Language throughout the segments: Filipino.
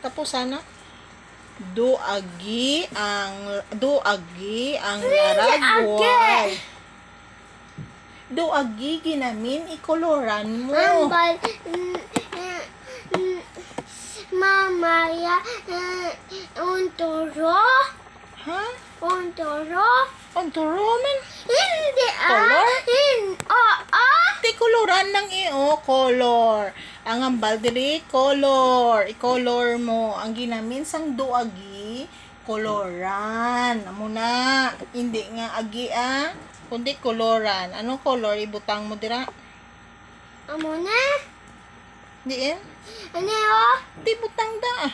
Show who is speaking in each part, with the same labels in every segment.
Speaker 1: Tapos sana. Duagi ang laragway. Duagi ginamin ikoloran mo.
Speaker 2: Mamaya, unturo.
Speaker 1: Ha?
Speaker 2: Unturo.
Speaker 1: Unturo man.
Speaker 2: Hindi
Speaker 1: Color?
Speaker 2: Hindi.
Speaker 1: Di koloran ng color. Ang ambal diri color. I-color mo. Ang ginamin sang duagi, koloran. Amo na. Hindi nga agi kundi koloran. Anong color ibutang mo dira?
Speaker 2: Amo na.
Speaker 1: Di
Speaker 2: Ano
Speaker 1: Di butang da.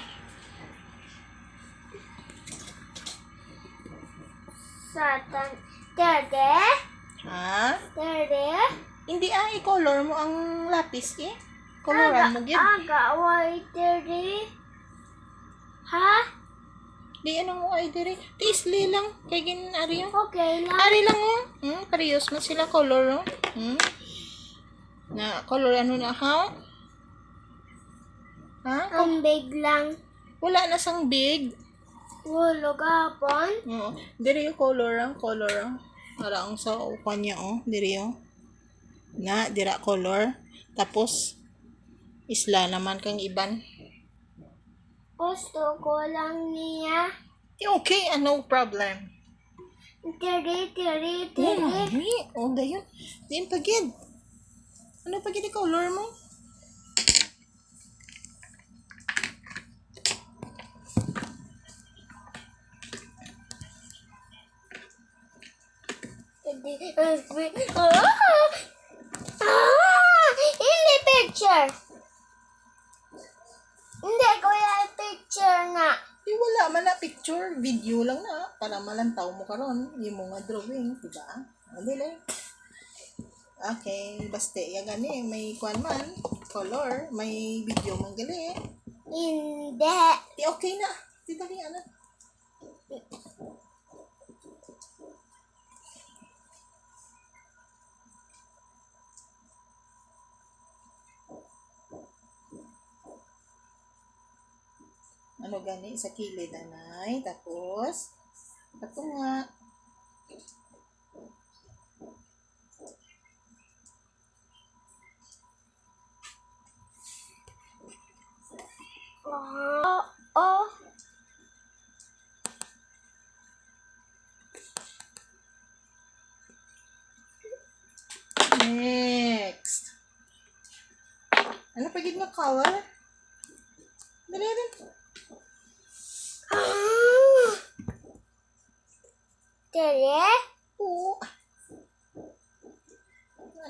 Speaker 2: Satan. Dede.
Speaker 1: Ha?
Speaker 2: Dede.
Speaker 1: Hindi i-color mo ang lapis Koloran mo gyud.
Speaker 2: Aga, why dede? Ha?
Speaker 1: Di mo ay diri. Tisli lang kay ari
Speaker 2: Okay lang.
Speaker 1: Ari lang parehas man sila color Na color ano na ha?
Speaker 2: Ang big lang.
Speaker 1: Wala na sang big.
Speaker 2: Wala gapon.
Speaker 1: Diri yung color Para ang sa upan niya diri Na dira color. Tapos isla naman kang iban.
Speaker 2: Gusto ko lang niya.
Speaker 1: Okay, no problem.
Speaker 2: Tiri.
Speaker 1: Dayon. Din pagid. Ano pagid yung color mo?
Speaker 2: Hindi picture. Hindi ko yung picture na.
Speaker 1: Wala man na picture, video lang na para malantaw mo karon yung mga drawing, diba? Dili. Okay, basta gani may kwan man, color, may video man gali.
Speaker 2: Hindi.
Speaker 1: Di okay na. Di dali Ano gani sa kilid anay, tapos ito nga. Next. Ano pagid nga color? Dali.
Speaker 2: Tiri?
Speaker 1: Oo.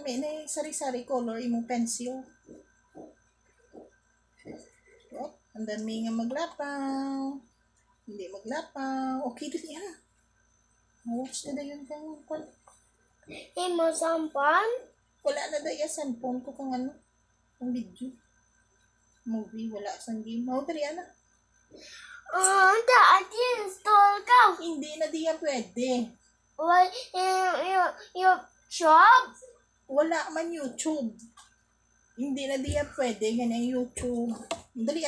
Speaker 1: May na sari-sari color imong pencil. Ang dami nga maglapaw. Hindi maglapaw. Okay, dili Watch na dayon kang kwan.
Speaker 2: Imo sampan?
Speaker 1: Wala na daya cellphone ko kang ang video. Movie, wala sang game. Dali
Speaker 2: Ati install ka.
Speaker 1: Hindi na diya pwede.
Speaker 2: Why, YouTube?
Speaker 1: Wala man YouTube. Hindi na diya pwede. Ganyan YouTube. Dali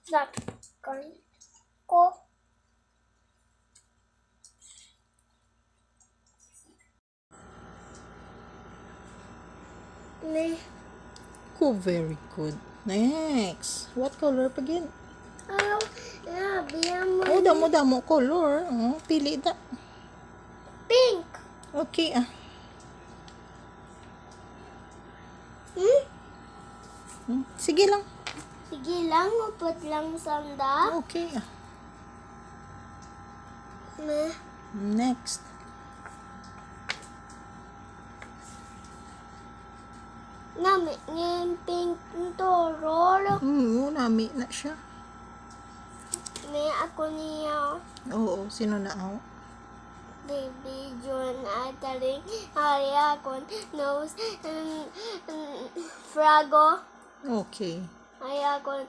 Speaker 2: Sakkan ko.
Speaker 1: Very good. Next. What color pagin?
Speaker 2: Biyan mo.
Speaker 1: Damo color. Pili da.
Speaker 2: Pink.
Speaker 1: Okay Sige lang.
Speaker 2: Sige lang, upot lang sanda.
Speaker 1: Okay
Speaker 2: Na.
Speaker 1: Next.
Speaker 2: Nami ngayon pink torol.
Speaker 1: Nami na siya.
Speaker 2: May ako niya.
Speaker 1: Oo, sino na
Speaker 2: Baby John Ataling. Hari ako nose. Frago.
Speaker 1: Okay.
Speaker 2: Hari ako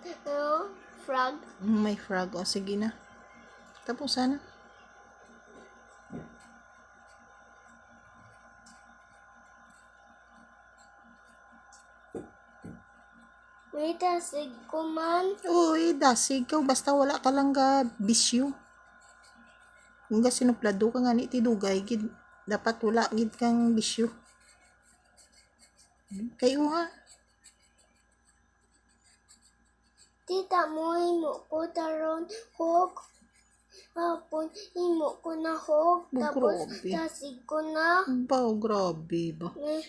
Speaker 2: frog.
Speaker 1: May frog. Sige na. Tapos sana.
Speaker 2: May tasig ko man.
Speaker 1: Uy, dasig ka. Basta wala ka lang ga bisyo. Kung ga sinuplado ka nga ni tidugay, gid, dapat wala gid kang bisyo. Kayo nga.
Speaker 2: Tita mo, imo ko taron hog. Hapon, imo ko na hog.
Speaker 1: Oh,
Speaker 2: Tapos,
Speaker 1: grabe.
Speaker 2: tasig ko na.
Speaker 1: Ba, grabe ba?
Speaker 2: Eh,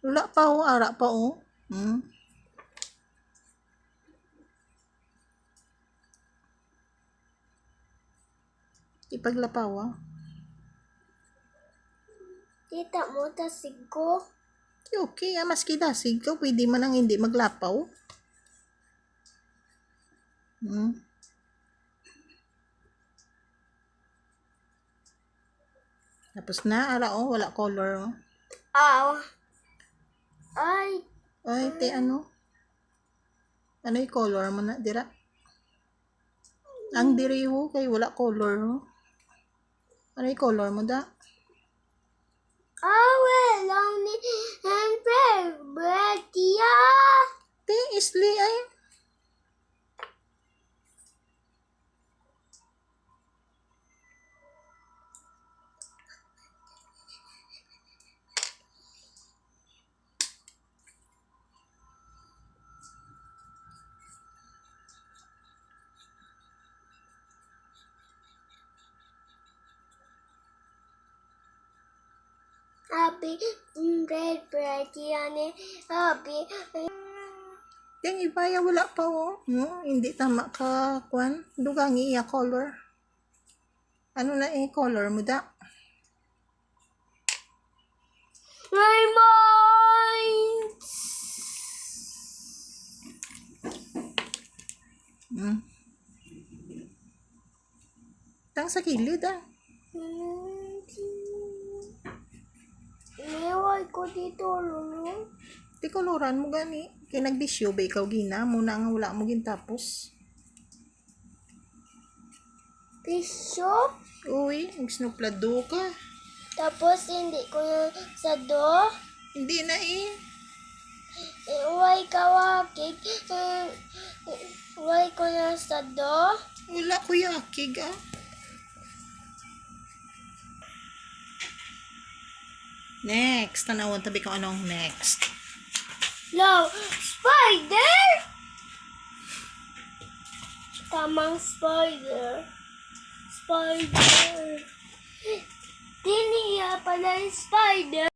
Speaker 1: Wala pa o, ara pa o. Ipaglapaw ah.
Speaker 2: tita mo, tasig ko.
Speaker 1: Okay ah, maski dasig ka, pwede man ang hindi maglapaw. Tapos na, ara o, wala color o.
Speaker 2: Aw. Ay,
Speaker 1: Ay, te ano? Ano yung color mo na, dira? Ang diri ho, kay wala color ho. Ano yung color mo da?
Speaker 2: lang ni Hempre. Betia.
Speaker 1: Te, isli ay.
Speaker 2: Happy red Betia ni happy.
Speaker 1: Yung iba ya wala pa o. Hindi tama ka, kwan. Dugang iya color. Ano na color mo da?
Speaker 2: My mind.
Speaker 1: Tang sa kilid ah.
Speaker 2: Iway ko dito, Lulu.
Speaker 1: Di koloran mo gani. Kaya nagbisyo ba ikaw gina? Muna nga wala mo gintapos.
Speaker 2: Pisyo.
Speaker 1: Uy, nagsinuplado ka.
Speaker 2: Tapos hindi ko na sa do.
Speaker 1: Hindi na eh.
Speaker 2: Iway kawakig. Iway ko na sa do.
Speaker 1: Wala kuya akig ah. Next, tanawan tabi ko anong next.
Speaker 2: Low, spider! Tamang spider. Spider. Tiniya pala yung spider.